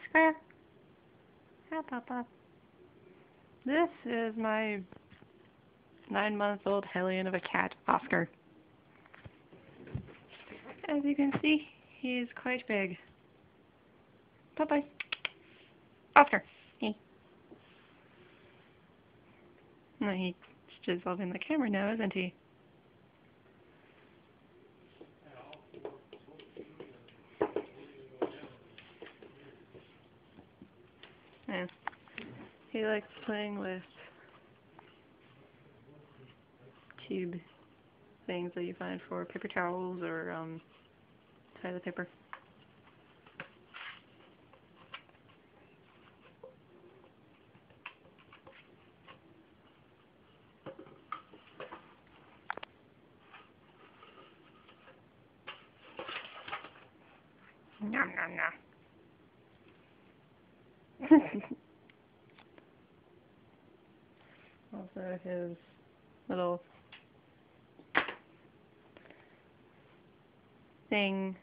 Square. Hi, Papa. This is my 9-month-old hellion of a cat, Oscar. As you can see, he's quite big. Bye-bye. Oscar. Hey. No, he's just involving the camera now, isn't he? Yeah. He likes playing with tube things that you find for paper towels or toilet paper. Nom nom nom. Also his little thing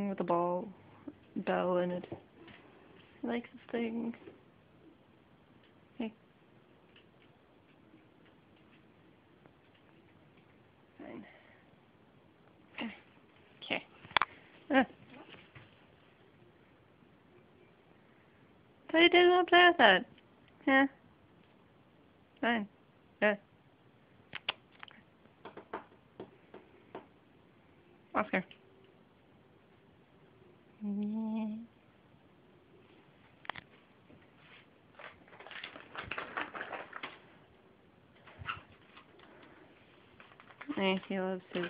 with the bell in it. He likes this thing. Hey. Fine. Okay. But he didn't want to play with that. Yeah. Fine. Oscar. Yeah. Hey, he loves his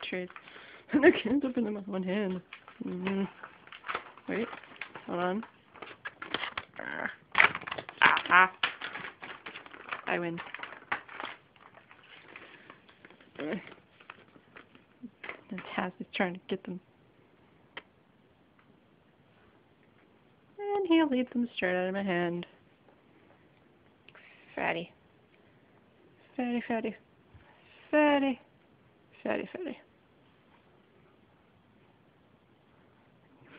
treats. I can't open them with one hand. Wait, hold on. Aha! I win. The Taz is trying to get them. And he'll eat them straight out of my hand. Fatty. Fatty, fatty. Fatty. Fatty, fatty.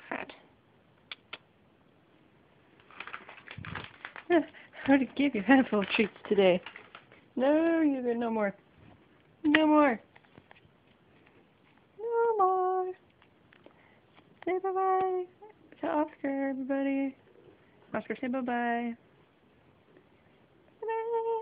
Fat. I already gave you a handful of treats today. No, you get no more. No more. No more. Say bye-bye to Oscar, everybody. Oscar, say bye-bye. Bye-bye.